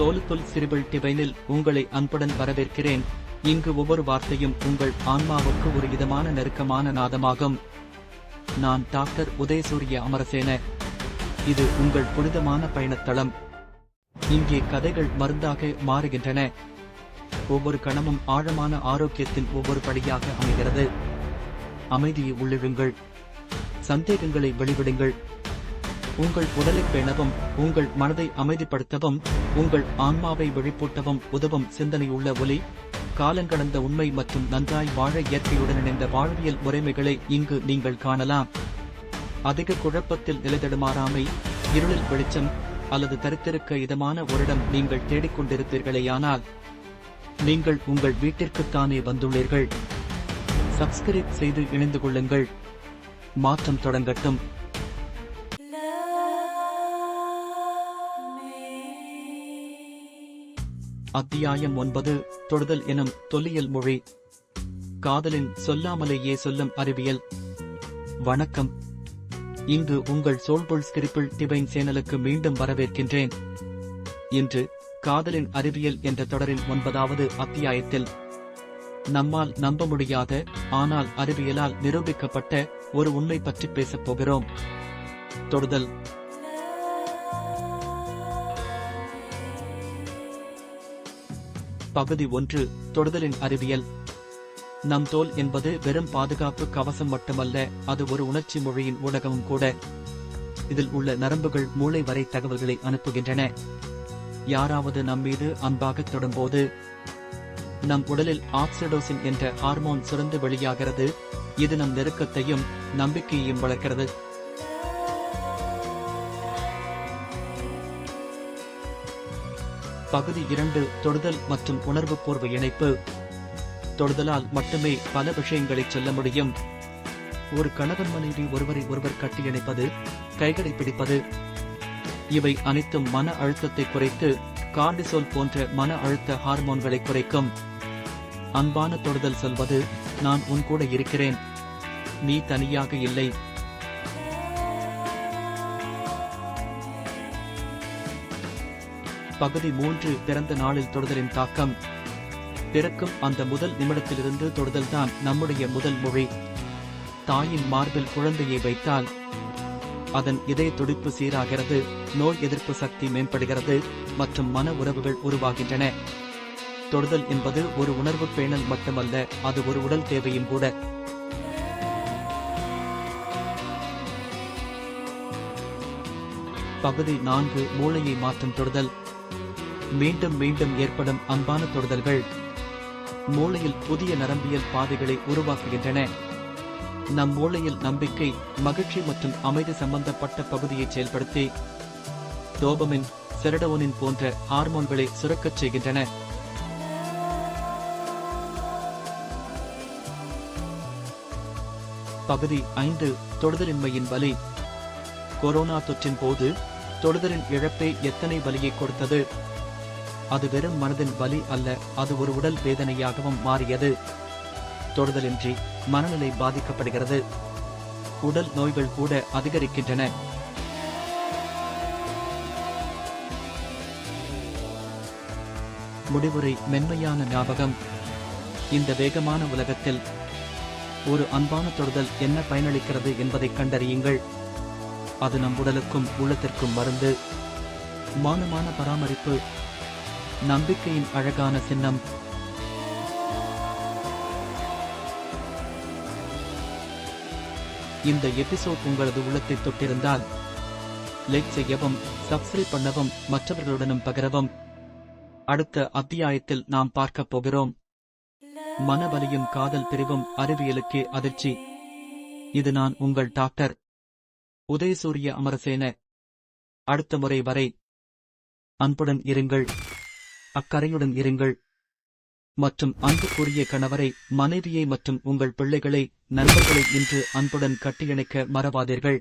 சோலுத்துல் சிரிபிள் டிவைனில் உங்களை அன்புடன் வரவேற்கிறேன். இங்கு ஒவ்வொரு வார்த்தையும் உங்கள் ஆன்மாவுக்கு ஒரு இதமான நெருக்கமான நாதமாகும். நான் டாக்டர் உதயசூரிய அமரசேன. இது உங்கள் புனிதமான பயணத்தளம். இங்கே கதைகள் மருந்தாக மாறுகின்றன. ஒவ்வொரு கணமும் ஆழமான ஆரோக்கியத்தின் ஒவ்வொரு படியாக அமைகிறது. அமைதியை உள்ளிழுங்கள். சந்தேகங்களை வெளிவிடுங்கள். உங்கள் உடலை பேணவும், உங்கள் மனதை அமைதிப்படுத்தவும், உங்கள் ஆன்மாவை விழிப்பூட்டவும் உதவும் சிந்தனையுள்ள ஒலி. காலங்கடந்த உண்மை மற்றும் நன்றாய் வாழ இயற்கையுடன் இணைந்த வாழ்வியல் முறைமைகளை இங்கு நீங்கள் காணலாம். அதிக குழப்பத்தில் நிலைதடுமாறாமை, இருளில் வெளிச்சம் அல்லது தரித்திருக்க இதமான ஒரிடம் நீங்கள் தேடிக்கொண்டிருப்பீர்களேயானால் நீங்கள் உங்கள் வீட்டிற்குத்தானே வந்துள்ளீர்கள். சப்ஸ்கிரைப் செய்து இணைந்து கொள்ளுங்கள். மாற்றம் தொடங்கட்டும். அத்தியாயம் 9. தொடுதல் எனும் தொல்லியல் மொழி. காதலின் சொல்லாமலேயே சொல்லும் அறிவியல். வணக்கம். இன்று உங்கள் சோல்புல் ஸ்கிரிபிள் டிவைன் சேனலுக்கு மீண்டும் வரவேற்கின்றேன். இன்று காதலின் அறிவியல் என்ற தொடரின் 9வது அத்தியாயத்தில் நம்மால் நம்ப முடியாத ஆனால் அறிவியலால் நிரூபிக்கப்பட்ட ஒரு உண்மை பற்றி பேசப் போகிறோம். தொடுதல். பகுதி 1. தொடுதலின் அறிவியல். நம் தோல் என்பது வெறும் பாதுகாப்பு கவசம் மட்டுமல்ல, அது ஒரு உணர்ச்சி மொழியின் ஊடகமும் கூட. இதில் உள்ள நரம்புகள் மூளை வரை தகவல்களை அனுப்புகின்றன. யாராவது நம்மீது அன்பாக தொடும்போது நம் உடலில் ஆக்சிடோசின் என்ற ஹார்மோன் சுரந்து வெளியாகிறது. இது நம் நெருக்கத்தையும் நம்பிக்கையையும் வளர்க்கிறது. பகுதி 2. தொடுதல் மற்றும் உணர்வுபூர்வ இணைப்பு. தொடுதலால் மட்டுமே பல விஷயங்களை சொல்ல முடியும். ஒரு கணவன் மனைவி ஒருவரை ஒருவர் கட்டியணைப்பது, கைகளை பிடிப்பது, இவை அனைத்தும் மன அழுத்தத்தை குறைத்து கார்டிசோல் போன்ற மன அழுத்த ஹார்மோன்களை குறைக்கும். அன்பான தொடுதல் சொல்வது, நான் உன் கூட இருக்கிறேன், நீ தனியாக இல்லை. பகுதி 3. பிறந்த நாளில் தொடுதலின் தாக்கம். பிறக்கும் அந்த முதல் நிமிடத்திலிருந்து தொடுதல்தான் நம்முடைய முதல் மொழி. தாயின் மார்பில் குழந்தையை வைத்தால் அதன் இதய துடிப்பு சீராகிறது, நோய் எதிர்ப்பு சக்தி மேம்படுகிறது மற்றும் மன உறவுகள் உருவாகின்றன. தொடுதல் என்பது ஒரு உணர்வு பேணல் மட்டுமல்ல, அது ஒரு உடல் தேவையும் கூட. பகுதி 4. மூளையை மாற்றும் தொடுதல். மீண்டும் மீண்டும் ஏற்படும் அன்பான தொடுதல்கள் மூளையில் புதிய நரம்பியல் பாதைகளை உருவாக்குகின்றன. நம் மூளையில் நம்பிக்கை, மகிழ்ச்சி மற்றும் அமைதி சம்பந்தப்பட்ட பகுதியை செயல்படுத்தி டோபமின், செரடோனின் போன்ற ஹார்மோன்களை சுரக்கச் செய்கின்றன. பகுதி 5. தொடுதலின்மையின் வலி. கொரோனா தொற்றின் போது தொடுதலின் இழப்பே எத்தனை வலியை கொடுத்தது. அது வெறும் மனதின் வலி அல்ல, அது ஒரு உடல் வேதனையாகவும் மாறியது. தொடுதலின்றி மனநிலை பாதிக்கப்படுகிறது. உடல் நோய்கள் கூட அதிகரிக்கின்றன. முடிவுரை. மென்மையான ஞாபகம். இந்த வேகமான உலகத்தில் ஒரு அன்பான தொடுதல் என்ன பயனளிக்கிறது என்பதை கண்டறியுங்கள். அது நம் உடலுக்கும் உள்ளத்திற்கும் மருந்து. மானமான பராமரிப்பு. நம்பிக்கையின் அழகான சின்னம். இந்த எபிசோட் உங்களது உள்ளத்தை தொட்டிருந்தால் லைக் செய்யவும், சப்ஸ்கிரைப் பண்ணவும், மற்றவர்களுடனும் பகிரவும். அடுத்த அத்தியாயத்தில் நாம் பார்க்கப் போகிறோம். மனவலியும் காதல் பிரிவும் அறிவியலுக்கே அதிர்ச்சி. இது நான் உங்கள் டாக்டர் உதயசூரிய அமரசேன. அடுத்த முறை வரை அன்புடன் இருங்கள், அக்கறையுடன் இருங்கள் மற்றும் அன்புக்குரிய கணவரை, மனைவியை மற்றும் உங்கள் பிள்ளைகளை, நண்பர்களை இன்று அன்புடன் கட்டியணைக்க மறவாதீர்கள்.